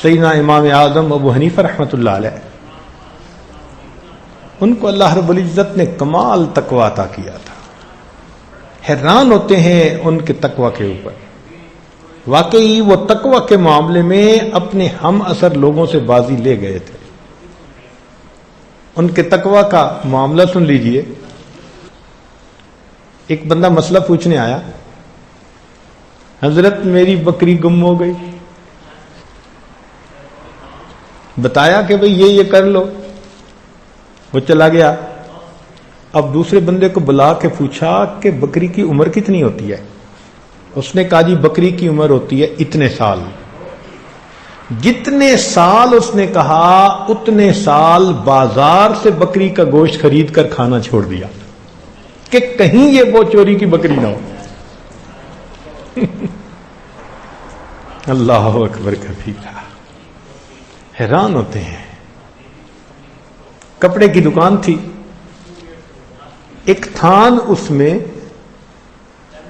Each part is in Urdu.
سیدنا امام اعظم ابو حنیفہ رحمۃ اللہ علیہ، ان کو اللہ رب العزت نے کمال تقوی عطا کیا تھا. حیران ہوتے ہیں ان کے تقوی کے اوپر. واقعی وہ تقوی کے معاملے میں اپنے ہم اثر لوگوں سے بازی لے گئے تھے. ان کے تقوی کا معاملہ سن لیجئے. ایک بندہ مسئلہ پوچھنے آیا، حضرت میری بکری گم ہو گئی. بتایا کہ بھئی یہ کر لو، وہ چلا گیا. اب دوسرے بندے کو بلا کے پوچھا کہ بکری کی عمر کتنی ہوتی ہے؟ اس نے کہا جی بکری کی عمر ہوتی ہے اتنے سال. جتنے سال اس نے کہا اتنے سال بازار سے بکری کا گوشت خرید کر کھانا چھوڑ دیا کہ کہیں یہ وہ چوری کی بکری نہ ہو. اللہ اکبر کبیرہ. حیران ہوتے ہیں. کپڑے کی دکان تھی، ایک تھان اس میں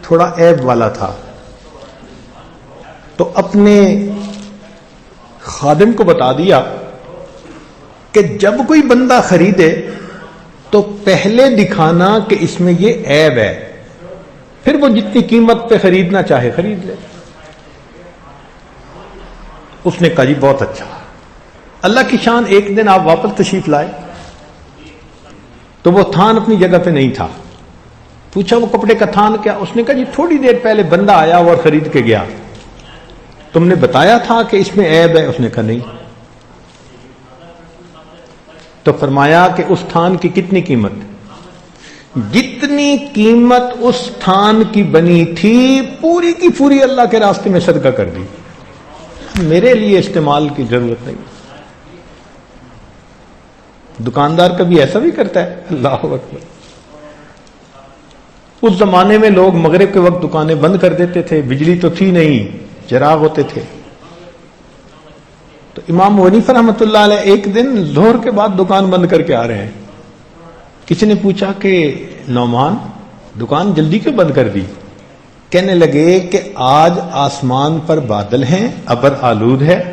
تھوڑا عیب والا تھا، تو اپنے خادم کو بتا دیا کہ جب کوئی بندہ خریدے تو پہلے دکھانا کہ اس میں یہ عیب ہے، پھر وہ جتنی قیمت پہ خریدنا چاہے خرید لے. اس نے کہا جی بہت اچھا. اللہ کی شان، ایک دن آپ واپس تشریف لائے تو وہ تھان اپنی جگہ پہ نہیں تھا. پوچھا وہ کپڑے کا تھان کیا؟ اس نے کہا جی تھوڑی دیر پہلے بندہ آیا اور خرید کے گیا، تم نے بتایا تھا کہ اس میں عیب ہے. اس نے کہا نہیں. تو فرمایا کہ اس تھان کی کتنی قیمت؟ جتنی قیمت اس تھان کی بنی تھی پوری کی پوری اللہ کے راستے میں صدقہ کر دی، میرے لیے استعمال کی ضرورت نہیں. دکاندار کبھی ایسا بھی کرتا ہے؟ اللہ اکبر. اس زمانے میں لوگ مغرب کے وقت دکانیں بند کر دیتے تھے، بجلی تو تھی نہیں، چراغ ہوتے تھے. تو امام حنیفہ رحمۃ اللہ علیہ ایک دن ظہر کے بعد دکان بند کر کے آ رہے ہیں. کسی نے پوچھا کہ نعمان دکان جلدی کیوں بند کر دی؟ کہنے لگے کہ آج آسمان پر بادل ہیں، ابر آلود ہے،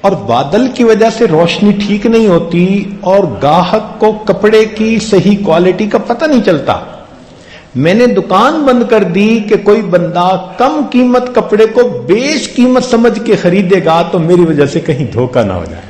اور بادل کی وجہ سے روشنی ٹھیک نہیں ہوتی اور گاہک کو کپڑے کی صحیح کوالٹی کا پتہ نہیں چلتا. میں نے دکان بند کر دی کہ کوئی بندہ کم قیمت کپڑے کو بیش قیمت سمجھ کے خریدے گا تو میری وجہ سے کہیں دھوکہ نہ ہو جائے.